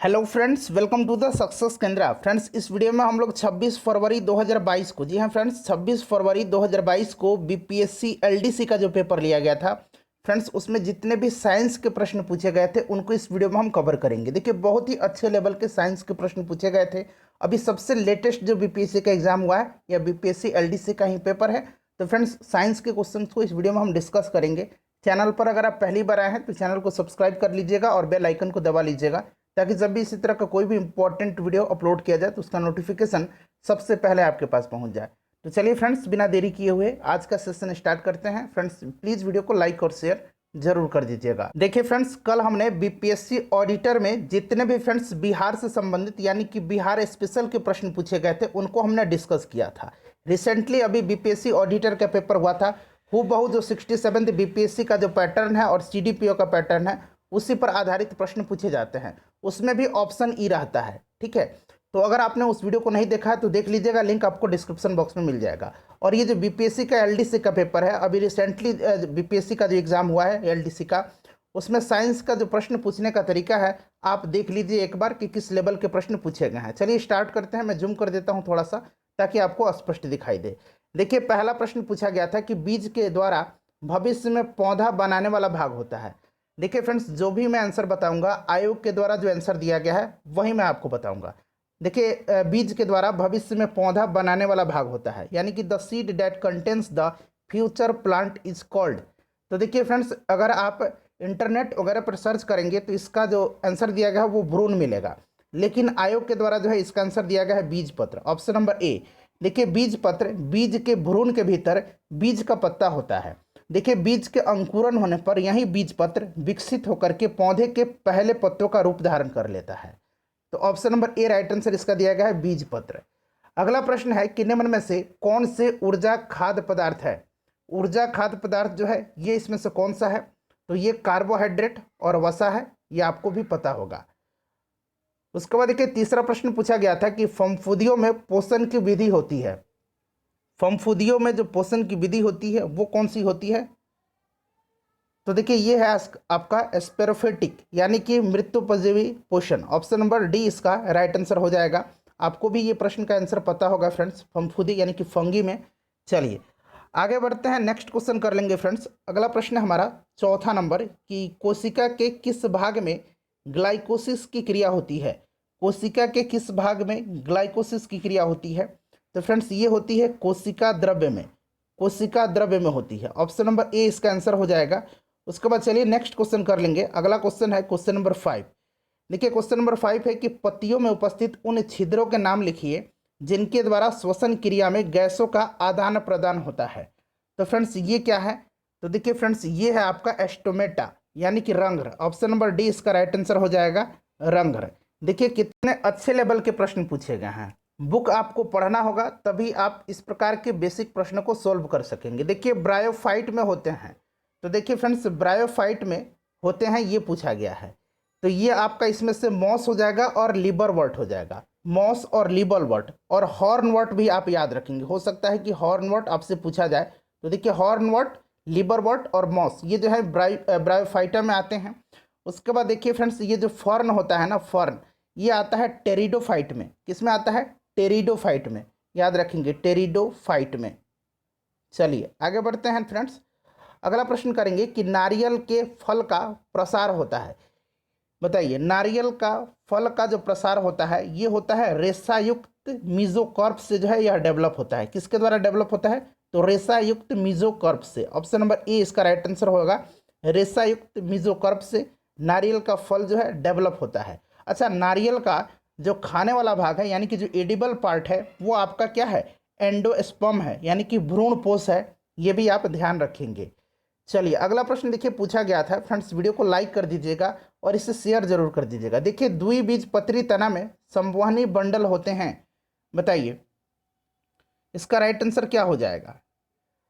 Hello friends, welcome to the success Kendra. Friends, इस video में हम लोग 26 फरवरी 2022 को, जी हाँ फ्रेंड्स, 26 फरवरी 2022 को बीपीएससी एलडीसी का जो पेपर लिया गया था फ्रेंड्स, उसमें जितने भी साइंस के प्रश्न पूछे गए थे उनको इस वीडियो में हम कवर करेंगे। देखिए, बहुत ही अच्छे लेवल के साइंस के प्रश्न पूछे गए थे। अभी सबसे लेटेस्ट जो बीपीएससी का एग्जाम हुआ है या बीपीएससी एलडीसी का ही पेपर है। तो फ्रेंड्स, साइंस के क्वेश्चन को इस वीडियो में हम डिस्कस करेंगे। चैनल पर अगर आप पहली बार आए हैं तो चैनल को सब्सक्राइब कर लीजिएगा और बेल आइकन को दबा लीजिएगा, ताकि जब भी इसी तरह का कोई भी इंपॉर्टेंट वीडियो अपलोड किया जाए तो उसका नोटिफिकेशन सबसे पहले आपके पास पहुंच जाए। तो चलिए फ्रेंड्स, बिना देरी किए हुए आज का सेशन स्टार्ट करते हैं। फ्रेंड्स, प्लीज़ वीडियो को लाइक और शेयर जरूर कर दीजिएगा। देखिए फ्रेंड्स, कल हमने बीपीएससी ऑडिटर में जितने भी फ्रेंड्स बिहार से संबंधित यानी कि बिहार स्पेशल के प्रश्न पूछे गए थे उनको हमने डिस्कस किया था। रिसेंटली अभी बीपीएससी ऑडिटर का पेपर हुआ था। हूबहू जो 67th बीपीएससी का जो पैटर्न है और सीडीपीओ का पैटर्न है उसी पर आधारित प्रश्न पूछे जाते हैं। उसमें भी ऑप्शन ई रहता है, ठीक है। तो अगर आपने उस वीडियो को नहीं देखा है तो देख लीजिएगा, लिंक आपको डिस्क्रिप्शन बॉक्स में मिल जाएगा। और ये जो बीपीएससी का एलडीसी का पेपर है, अभी रिसेंटली बीपीएससी का जो एग्जाम हुआ है एलडीसी का, उसमें साइंस का जो प्रश्न पूछने का तरीका है आप देख लीजिए एक बार कि किस लेवल के प्रश्न पूछे गए हैं। चलिए स्टार्ट करते हैं। मैं जूम कर देता हूँ थोड़ा सा ताकि आपको स्पष्ट दिखाई दे। देखिए, पहला प्रश्न पूछा गया था कि बीज के द्वारा भविष्य में पौधा बनाने वाला भाग होता है। देखिए फ्रेंड्स, जो भी मैं आंसर बताऊंगा आयोग के द्वारा जो आंसर दिया गया है वही मैं आपको बताऊंगा। देखिए, बीज के द्वारा भविष्य में पौधा बनाने वाला भाग होता है, यानी कि the seed that contains the future plant is called. तो देखिए फ्रेंड्स, अगर आप इंटरनेट वगैरह पर सर्च करेंगे तो इसका जो आंसर दिया गया है वो भ्रूण मिलेगा, लेकिन आयोग के द्वारा जो है इसका आंसर दिया गया है बीज पत्र, ऑप्शन नंबर ए। देखिए, बीज पत्र, बीज के भ्रूण के भीतर बीज का पत्ता होता है। देखिए, बीज के अंकुरन होने पर यही बीज पत्र विकसित होकर के पौधे के पहले पत्तों का रूप धारण कर लेता है। तो option number A right answer इसका दिया गया है बीज पत्र। अगला प्रश्न है कि निम्न में से कौन से ऊर्जा खाद्य पदार्थ है। ऊर्जा खाद्य पदार्थ जो है ये इसमें से कौन सा है? तो ये कार्बोहाइड्रेट और वसा है, ये आपको भी पता होगा। उसके बाद देखिए, तीसरा प्रश्न पूछा गया था कि फफूंदियों में पोषण की विधि होती है। फफूंदियों में जो पोषण की विधि होती है वो कौन सी होती है? तो देखिए, ये है आपका स्पेरोफिटिक यानी कि मृत्युपजीवी पोषण, ऑप्शन नंबर डी इसका राइट आंसर हो जाएगा। आपको भी ये प्रश्न का आंसर पता होगा फ्रेंड्स, फफूंदी यानी कि फंगी में। चलिए आगे बढ़ते हैं, नेक्स्ट क्वेश्चन कर लेंगे फ्रेंड्स। अगला प्रश्न हमारा चौथा नंबर कि कोशिका के किस भाग में ग्लाइकोसिस की क्रिया होती है। कोशिका के किस भाग में ग्लाइकोसिस की क्रिया होती है? तो फ्रेंड्स, ये होती है कोशिका द्रव्य में, कोशिका द्रव्य में होती है। ऑप्शन नंबर ए इसका आंसर हो जाएगा। उसके बाद चलिए नेक्स्ट क्वेश्चन कर लेंगे। अगला क्वेश्चन है क्वेश्चन नंबर 5। देखिए, क्वेश्चन नंबर 5 है कि पत्तियों में उपस्थित उन छिद्रों के नाम लिखिए जिनके द्वारा श्वसन क्रिया में गैसों का आदान प्रदान होता है। तो फ्रेंड्स, ये क्या है? तो देखिए फ्रेंड्स, ये है आपका स्टोमेटा यानी कि रंध्र, ऑप्शन नंबर डी इसका राइट आंसर हो जाएगा, रंध्र। देखिए कितने अच्छे लेवल के प्रश्न पूछे गए हैं। बुक आपको पढ़ना होगा तभी आप इस प्रकार के बेसिक प्रश्न को सोल्व कर सकेंगे। देखिए, ब्रायोफाइट में होते हैं। तो देखिए फ्रेंड्स, ब्रायोफाइट में होते हैं, ये पूछा गया है। तो ये आपका इसमें से मॉस हो जाएगा और लिबरवर्ट हो जाएगा, मॉस और लिबरवर्ट। और हॉर्नवर्ट भी आप याद रखेंगे, हो सकता है कि हॉर्नवर्ट आपसे पूछा जाए। तो देखिए, हॉर्नवर्ट, लिबरवर्ट और मॉस ये जो है ब्रायोफाइटा में आते हैं। उसके बाद देखिए फ्रेंड्स, ये जो फर्न होता है ना, फर्न, ये आता है टेरिडोफाइट में। किस में आता है? टेरिडोफाइट में, याद रखेंगे, टेरिडोफाइट में। चलिए आगे बढ़ते हैं फ्रेंड्स। अगला प्रश्न करेंगे कि नारियल के फल का प्रसार होता है। बताइए, नारियल का फल का जो प्रसार होता है ये होता है रेशा मीजोकॉर्प से जो है यह डेवलप होता है। किसके द्वारा डेवलप होता है? तो रेशा मीजोकॉर्प से, ऑप्शन नंबर ए इसका राइट आंसर होगा, रेशा मीजोकॉर्प से नारियल का फल जो है डेवलप होता है। अच्छा, नारियल का जो खाने वाला भाग है यानी कि जो एडिबल पार्ट है वो आपका क्या है? एंडोस्पर्म है, यानी कि भ्रूणपोष है। ये भी आप ध्यान रखेंगे। चलिए अगला प्रश्न देखिए पूछा गया था फ्रेंड्स, वीडियो को लाइक कर दीजिएगा और इसे शेयर जरूर कर दीजिएगा। देखिए, द्विबीजपत्री तना में संवहनी बंडल होते हैं। बताइए इसका राइट आंसर क्या हो जाएगा?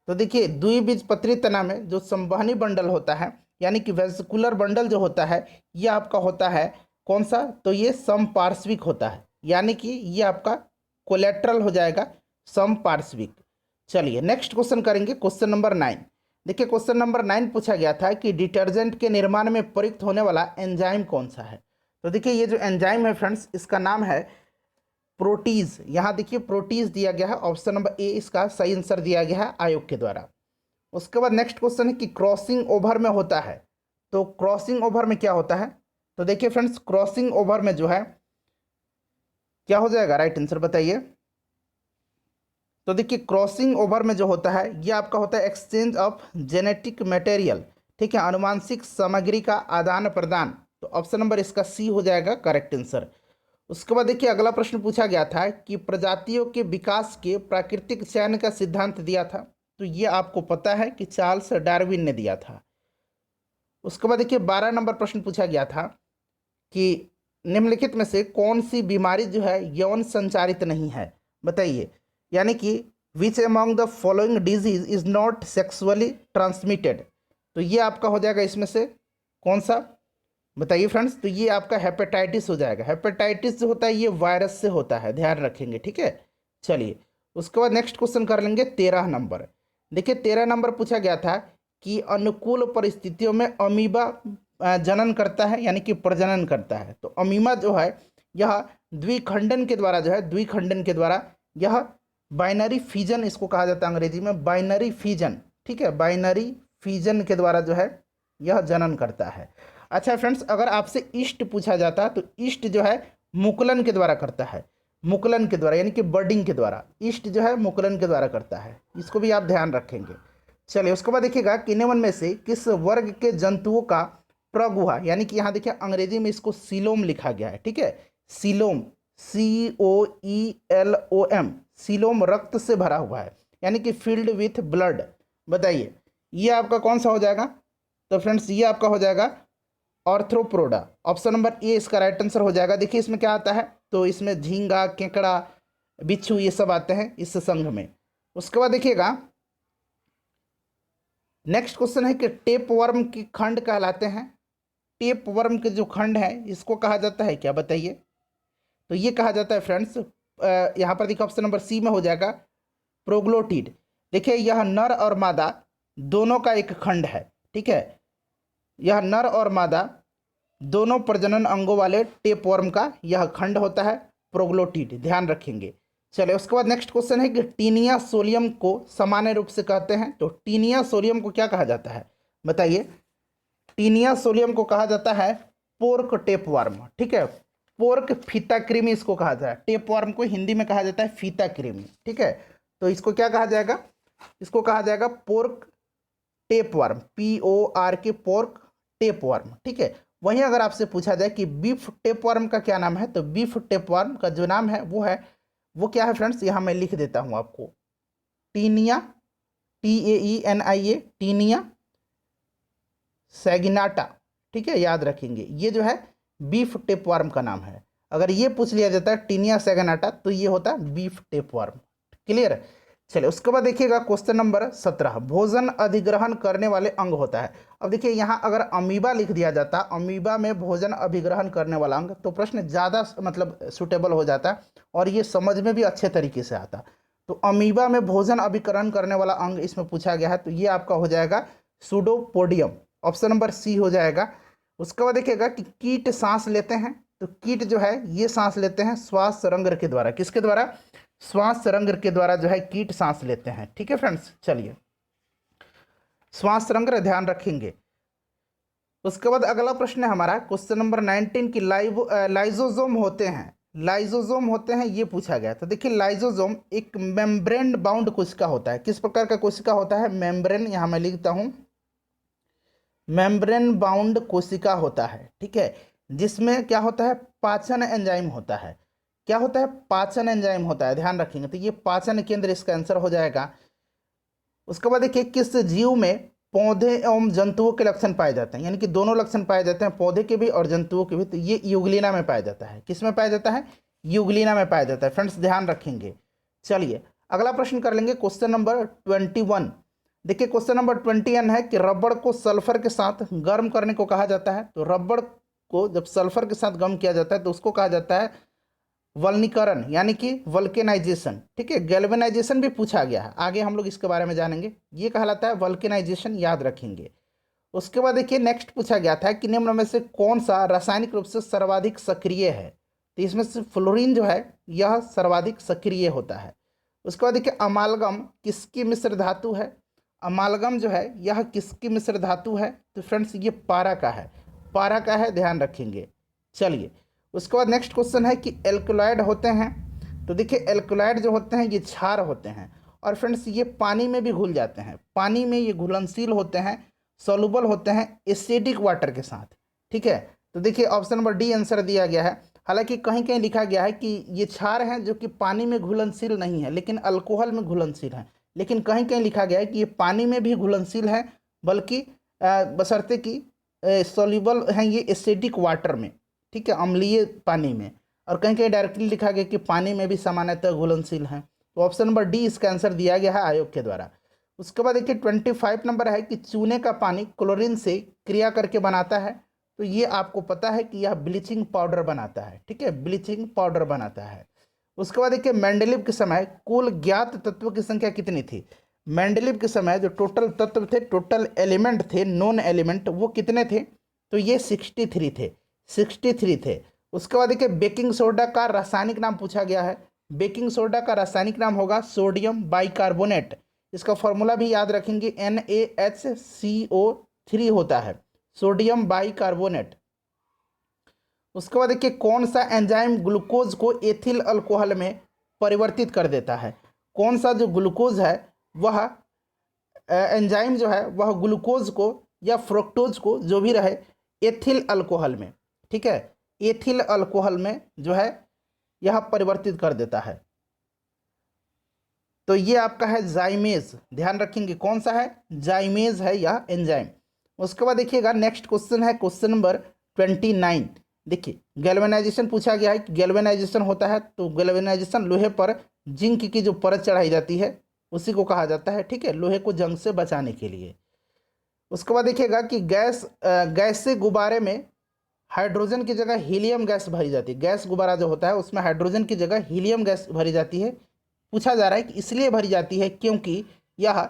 तो देखिए, द्विबीजपत्री तना में जो संवहनी बंडल होता है यानी कि वेसिकुलर बंडल जो होता है ये आपका होता है कौन सा? तो ये समपार्श्विक होता है, यानी कि ये आपका कोलेट्रल हो जाएगा, समपार्श्विक। चलिए नेक्स्ट क्वेश्चन करेंगे, क्वेश्चन नंबर 9। देखिए, क्वेश्चन नंबर 9 पूछा गया था कि डिटर्जेंट के निर्माण में प्रयुक्त होने वाला एंजाइम कौन सा है। तो देखिए ये जो एंजाइम है फ्रेंड्स, इसका नाम है प्रोटीज। यहाँ देखिए प्रोटीज दिया गया है, ऑप्शन नंबर ए इसका सही आंसर दिया गया है आयोग के द्वारा। उसके बाद नेक्स्ट क्वेश्चन है कि क्रॉसिंग ओवर में होता है, तो क्रॉसिंग ओवर में क्या होता है? तो देखिए फ्रेंड्स, क्रॉसिंग ओवर में जो है क्या हो जाएगा, राइट आंसर बताइए। तो देखिए क्रॉसिंग ओवर में जो होता है ये आपका होता है एक्सचेंज ऑफ जेनेटिक मटेरियल, ठीक है, आनुवांशिक सामग्री का आदान प्रदान। तो ऑप्शन नंबर इसका सी हो जाएगा करेक्ट आंसर। उसके बाद देखिए अगला प्रश्न पूछा गया था कि प्रजातियों के विकास के प्राकृतिक चयन का सिद्धांत दिया था, तो ये आपको पता है कि चार्ल्स डार्विन ने दिया था। उसके बाद देखिए 12 नंबर प्रश्न पूछा गया था कि निम्नलिखित में से कौन सी बीमारी जो है यौन संचारित नहीं है, बताइए। यानी कि which among the following disease is not sexually transmitted, तो ये आपका हो जाएगा इसमें से कौन सा, बताइए फ्रेंड्स। तो ये आपका हेपेटाइटिस हो जाएगा। हेपेटाइटिस जो होता है ये वायरस से होता है, ध्यान रखेंगे, ठीक है। चलिए उसके बाद नेक्स्ट क्वेश्चन कर लेंगे 13 नंबर। देखिए 13 नंबर पूछा गया था कि अनुकूल परिस्थितियों में अमीबा जनन करता है, यानी कि प्रजनन करता है। तो अमीबा जो है यह द्विखंडन के द्वारा जो है, द्विखंडन के द्वारा यह बाइनरी फिजन इसको कहा जाता है अंग्रेजी में, बाइनरी फिजन, ठीक है, बाइनरी फिजन के द्वारा जो है यह जनन करता है। अच्छा फ्रेंड्स, अगर आपसे ईस्ट पूछा जाता तो ईस्ट जो है मुकुलन के द्वारा करता है, मुकुलन के द्वारा, यानी कि बर्डिंग के द्वारा। ईस्ट जो है मुकुलन के द्वारा करता है, इसको भी आप ध्यान रखेंगे। चलिए उसके बाद देखिएगा कि निम्न में से किस वर्ग के जंतुओं का प्रगुहा, यानी कि यहाँ देखिए अंग्रेजी में इसको सीलोम लिखा गया है, ठीक है, सीलोम, COELOM, सीलोम रक्त से भरा हुआ है, यानी कि फील्ड विथ ब्लड। बताइए ये आपका कौन सा हो जाएगा? तो फ्रेंड्स ये आपका हो जाएगा ऑर्थ्रोपोडा। ऑप्शन नंबर ए इसका राइट आंसर हो जाएगा। देखिए इसमें क्या आता है, तो इसमें झींगा, केकड़ा, बिच्छू ये सब आते हैं इस संघ में। उसके बाद देखिएगा नेक्स्ट क्वेश्चन है कि टेप वर्म के खंड कहलाते हैं। टेप वर्म के जो खंड है इसको कहा जाता है क्या, बताइए। तो ये कहा जाता है फ्रेंड्स, यहाँ पर देखिए ऑप्शन नंबर सी में हो जाएगा प्रोग्लोटिड। देखिए यह नर और मादा दोनों का एक खंड है, ठीक है, यह नर और मादा दोनों प्रजनन अंगों वाले टेप वर्म का यह खंड होता है प्रोग्लोटिड, ध्यान रखेंगे। चलिए उसके बाद नेक्स्ट क्वेश्चन है कि टीनिया सोलियम को सामान्य रूप से कहते हैं, तो टीनिया सोलियम को क्या कहा जाता है, बताइए। टीनिया सोलियम को कहा जाता है पोर्क टेप वर्म, ठीक है, पोर्क फीता कृमि इसको कहा जाता है। टेप वर्म को हिंदी में कहा जाता है फीता कृमि, ठीक है। तो इसको क्या कहा जाएगा, इसको कहा जाएगा pork tape worm, PORK, pork tape worm, ठीक है। वहीं अगर आपसे पूछा जाए कि बीफ टेप वर्म का क्या नाम है, तो बीफ टेप वर्म का जो नाम है वो क्या है फ्रेंड्स, यहाँ मैं लिख देता हूँ आपको, टीनिया, TAENIA, टीनिया सैगिनाटा, ठीक है, याद रखेंगे। ये जो है बीफ टेप वर्म का नाम है। अगर ये पूछ लिया जाता है टीनिया सैगिनाटा तो ये होता है बीफ टेप वर्म, क्लियर। चलिए उसके बाद देखिएगा क्वेश्चन नंबर 17, भोजन अधिग्रहण करने वाले अंग होता है। अब देखिए यहाँ अगर अमीबा लिख दिया जाता, अमीबा में भोजन अधिग्रहण करने वाला अंग, तो प्रश्न ज़्यादा मतलब सुटेबल हो जाता और ये समझ में भी अच्छे तरीके से आता। तो अमीबा में भोजन अभिकरण करने वाला अंग इसमें पूछा गया है, तो ये आपका हो जाएगा सूडोपोडियम, ऑप्शन नंबर सी हो जाएगा। उसके बाद देखिएगा कि कीट सांस लेते हैं, तो कीट जो है ये सांस लेते हैं श्वास रंध्र के द्वारा, किसके द्वारा, श्वास रंध्र के द्वारा जो है कीट सांस लेते हैं, ठीक है फ्रेंड्स। चलिए श्वास रंध्र ध्यान रखेंगे। उसके बाद अगला प्रश्न है हमारा क्वेश्चन नंबर 19 की लाइजोजोम होते हैं, लाइजोजोम होते हैं ये पूछा गया। तो देखिए लाइजोजोम एक मेम्ब्रेन बाउंड कोशिका होता है। किस प्रकार का कोशिका होता है, मेम्ब्रेन, यहाँ मैं लिखता हूँ मेम्ब्रेन बाउंड कोशिका होता है, ठीक है, जिसमें क्या होता है, पाचन एंजाइम होता है। क्या होता है, पाचन एंजाइम होता है, ध्यान रखेंगे। तो ये पाचन केंद्र इसका आंसर हो जाएगा। उसके बाद देखिए किस जीव में पौधे एवं जंतुओं के लक्षण पाए जाते हैं, यानी कि दोनों लक्षण पाए जाते हैं, पौधे के भी और जंतुओं के भी। तो ये यूग्लिना में पाया जाता है, किस में पाया जाता है, यूग्लिना में पाया जाता है फ्रेंड्स, ध्यान रखेंगे। चलिए अगला प्रश्न कर लेंगे क्वेश्चन नंबर 21। देखिए क्वेश्चन नंबर 21 है कि रबड़ को सल्फर के साथ गर्म करने को कहा जाता है। तो रबड़ को जब सल्फर के साथ गर्म किया जाता है तो उसको कहा जाता है वल्नीकरण, यानी कि वल्केनाइजेशन, ठीक है। गैल्वेनाइजेशन भी पूछा गया है, आगे हम लोग इसके बारे में जानेंगे। ये कहलाता है वल्केनाइजेशन, याद रखेंगे। उसके बाद देखिए नेक्स्ट पूछा गया था कि निम्न में से कौन सा रासायनिक रूप से सर्वाधिक सक्रिय है। तो इसमें से फ्लोरीन जो है यह सर्वाधिक सक्रिय होता है। उसके बाद देखिए अमालगम किसकी मिश्र धातु है। अमालगम जो है यह किसकी मिश्र धातु है। तो फ्रेंड्स ये पारा का है, पारा का है, ध्यान रखेंगे। चलिए उसके बाद नेक्स्ट क्वेश्चन है कि एल्कलॉइड होते हैं। तो देखिए एल्कलॉइड जो होते हैं ये क्षार होते हैं और फ्रेंड्स ये पानी में भी घुल जाते हैं, पानी में ये घुलनशील होते हैं, सॉल्युबल होते हैं एसिडिक वाटर के साथ। ठीक है, तो देखिए ऑप्शन नंबर डी आंसर दिया गया है। हालांकि कहीं कहीं लिखा गया है कि ये क्षार हैं जो कि पानी में घुलनशील नहीं है लेकिन अल्कोहल में घुलनशील हैं, लेकिन कहीं कहीं लिखा गया है कि ये पानी में भी घुलनशील है, बल्कि बशर्ते कि सॉल्युबल हैं ये एसिडिक वाटर में। ठीक है, अम्लीय पानी में। और कहीं कहीं डायरेक्टली लिखा गया कि पानी में भी सामान्यतः घुलनशील हैं। तो ऑप्शन नंबर डी इसका आंसर दिया गया है आयोग के द्वारा। उसके बाद देखिए 25 नंबर है कि चूने का पानी क्लोरीन से क्रिया करके बनाता है। तो ये आपको पता है कि यह ब्लीचिंग पाउडर बनाता है। ठीक है, ब्लीचिंग पाउडर बनाता है। उसके बाद देखिए मेंडलीव के समय कुल ज्ञात तत्व की संख्या कितनी थी। मेंडलीव के समय जो टोटल तत्व थे, टोटल एलिमेंट थे, नॉन एलिमेंट, वो कितने थे। तो ये 63 थे, 63 थे। उसके बाद देखिए बेकिंग सोडा का रासायनिक नाम पूछा गया है। बेकिंग सोडा का रासायनिक नाम होगा सोडियम बाइकार्बोनेट। इसका फॉर्मूला भी याद रखेंगे, NaHCO3 होता है, सोडियम बाइकार्बोनेट। उसके बाद देखिए कौन सा एंजाइम ग्लूकोज को एथिल अल्कोहल में परिवर्तित कर देता है। कौन सा जो ग्लूकोज है वह एंजाइम जो है वह ग्लूकोज को या फ्रुक्टोज को जो भी रहे एथिल अल्कोहल में, ठीक है, एथिल अल्कोहल में जो है यह परिवर्तित कर देता है। तो ये आपका है जाइमेज, ध्यान रखेंगे कौन सा है, जाइमेज है यह एंजाइम। उसके बाद देखिएगा नेक्स्ट क्वेश्चन है क्वेश्चन नंबर 29। देखिए गैल्वेनाइजेशन पूछा गया है कि गैल्वेनाइजेशन होता है, तो गैल्वेनाइजेशन लोहे पर जिंक की जो परत चढ़ाई जाती है उसी को कहा जाता है। ठीक है, लोहे को जंग से बचाने के लिए। उसके बाद देखिएगा कि गैस से गुब्बारे में हाइड्रोजन की जगह हीलियम गैस भरी जाती है। गैस गुब्बारा जो होता है उसमें हाइड्रोजन की जगह हीलियम गैस भरी जाती है। पूछा जा रहा है कि इसलिए भरी जाती है क्योंकि यह,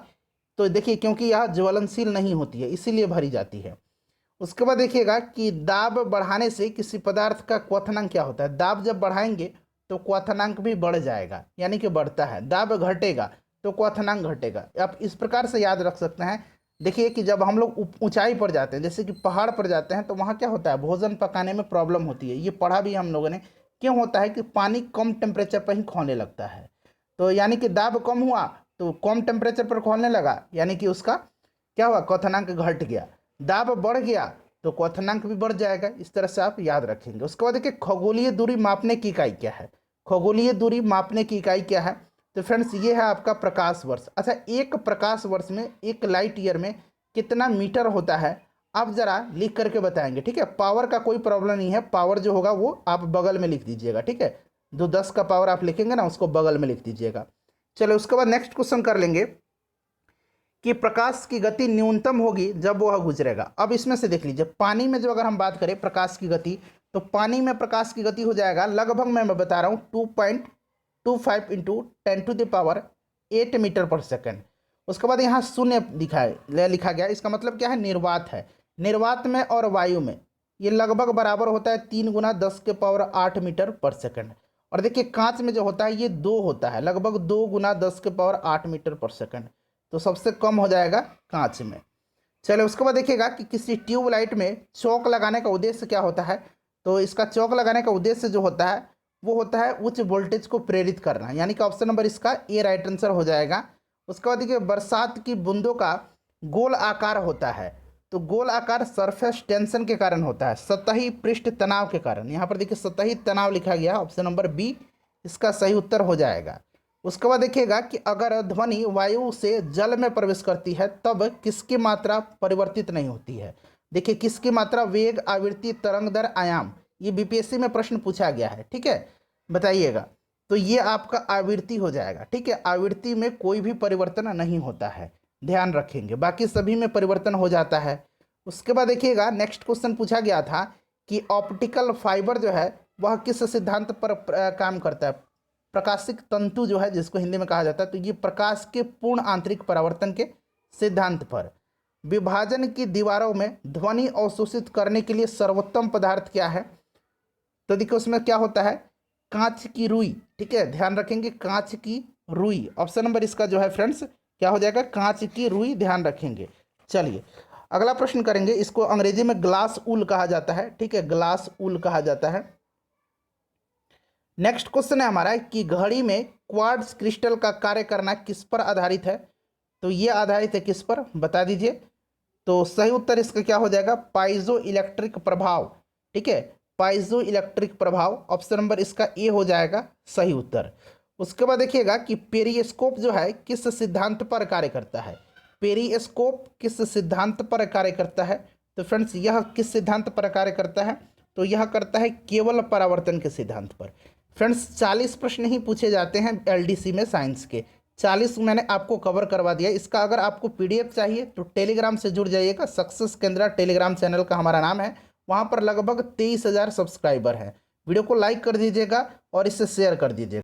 तो देखिए क्योंकि यह ज्वलनशील नहीं होती है इसीलिए भरी जाती है। उसके बाद देखिएगा कि दाब बढ़ाने से किसी पदार्थ का क्वथनांक क्या होता है। दाब जब बढ़ाएंगे तो क्वथनांक भी बढ़ जाएगा, यानी कि बढ़ता है। दाब घटेगा तो क्वथनांक घटेगा। आप इस प्रकार से याद रख सकते हैं। देखिए कि जब हम लोग ऊंचाई पर जाते हैं, जैसे कि पहाड़ पर जाते हैं, तो वहाँ क्या होता है, भोजन पकाने में प्रॉब्लम होती है। ये पढ़ा भी हम लोगों ने। क्यों होता है कि पानी कम टेम्परेचर पर ही खौलने लगता है। तो यानी कि दाब कम हुआ तो कम टेम्परेचर पर खौलने लगा, यानी कि उसका क्या हुआ, क्वथनांक घट गया। दाब बढ़ गया तो क्वथनांक भी बढ़ जाएगा। इस तरह से आप याद रखेंगे। उसके बाद देखिए खगोलीय दूरी मापने की इकाई क्या है। खगोलीय दूरी मापने की इकाई क्या है। तो फ्रेंड्स ये है आपका प्रकाश वर्ष। अच्छा, एक प्रकाश वर्ष में, एक लाइट ईयर में कितना मीटर होता है, आप जरा लिख करके बताएंगे। ठीक है, पावर का कोई प्रॉब्लम नहीं है, पावर जो होगा वो आप बगल में लिख दीजिएगा। ठीक है, जो 10 का पावर आप लिखेंगे ना उसको बगल में लिख दीजिएगा। चलो उसके बाद नेक्स्ट क्वेश्चन कर लेंगे कि प्रकाश की गति न्यूनतम होगी जब वह गुजरेगा। अब इसमें से देख लीजिए, पानी में जो अगर हम बात करें प्रकाश की गति, तो पानी में प्रकाश की गति हो जाएगा लगभग, मैं बता रहा हूँ 2.25 इंटू 10⁸ मीटर पर सेकेंड। उसके बाद यहाँ शून्य लिखा गया, इसका मतलब क्या है, निर्वात है। निर्वात में और वायु में ये लगभग बराबर होता है 3 × 10⁸ मीटर पर सेकेंड। और देखिए कांच में जो होता है ये 2 होता है, लगभग 2 × 10⁸ मीटर पर सेकेंड। तो सबसे कम हो जाएगा कांच में। चलिए उसके बाद देखिएगा कि किसी ट्यूबलाइट में चौक लगाने का उद्देश्य क्या होता है। तो इसका चौक लगाने का उद्देश्य जो होता है वो होता है उच्च वोल्टेज को प्रेरित करना, यानी कि ऑप्शन नंबर इसका ए राइट आंसर हो जाएगा। उसके बाद देखिए बरसात की बूंदों का गोल आकार होता है। तो गोल आकार सरफेस टेंशन के कारण होता है, सतही पृष्ठ तनाव के कारण। यहाँ पर देखिए सतही तनाव लिखा गया, ऑप्शन नंबर बी इसका सही उत्तर हो जाएगा। उसके बाद देखिएगा कि अगर ध्वनि वायु से जल में प्रवेश करती है तब किसकी मात्रा परिवर्तित नहीं होती है। देखिए किसकी मात्रा, वेग, आवृत्ति, तरंग दर, आयाम। ये बीपीएससी में प्रश्न पूछा गया है। ठीक है, बताइएगा। तो ये आपका आवृत्ति हो जाएगा। ठीक है, आवृत्ति में कोई भी परिवर्तन नहीं होता है, ध्यान रखेंगे। बाकी सभी में परिवर्तन हो जाता है। उसके बाद देखिएगा नेक्स्ट क्वेश्चन पूछा गया था कि ऑप्टिकल फाइबर जो है वह किस सिद्धांत पर काम करता है। प्रकाशिक तंतु जो है जिसको हिंदी में कहा जाता है, तो ये प्रकाश के पूर्ण आंतरिक परावर्तन के सिद्धांत पर। विभाजन की दीवारों में ध्वनि अवशोषित करने के लिए सर्वोत्तम पदार्थ क्या है? तो देखिए उसमें क्या होता है, कांच की रुई। ठीक है, ध्यान रखेंगे कांच की रुई। ऑप्शन नंबर इसका जो है फ्रेंड्स क्या हो जाएगा, कांच की रुई, ध्यान रखेंगे। चलिए अगला प्रश्न करेंगे, इसको अंग्रेजी में ग्लास ऊल कहा जाता है। ठीक है, ग्लास ऊल कहा जाता है। नेक्स्ट क्वेश्चन है हमारा कि घड़ी में क्वार्ट्ज क्रिस्टल का कार्य करना किस पर आधारित है? तो ये आधारित है किस पर, बता दीजिए। तो सही उत्तर इसका क्या हो जाएगा, पाइजो इलेक्ट्रिक प्रभाव। ठीक है, पाइजो इलेक्ट्रिक प्रभाव, ऑप्शन नंबर इसका ए हो जाएगा सही उत्तर। उसके बाद देखिएगा कि पेरिस्कोप जो है किस सिद्धांत पर कार्य करता है? पेरिस्कोप किस सिद्धांत पर कार्य करता है? तो फ्रेंड्स यह किस सिद्धांत पर कार्य करता है? तो यह करता है केवल परावर्तन के सिद्धांत पर। फ्रेंड्स 40 प्रश्न ही पूछे जाते हैं एलडीसी में साइंस के, 40 मैंने आपको कवर करवा दिया। इसका अगर आपको पीडीएफ चाहिए तो टेलीग्राम से जुड़ जाइएगा। सक्सेस केंद्र टेलीग्राम चैनल का हमारा नाम है, वहाँ पर लगभग 23,000 सब्सक्राइबर हैं। वीडियो को लाइक कर दीजिएगा और इसे शेयर कर दीजिएगा।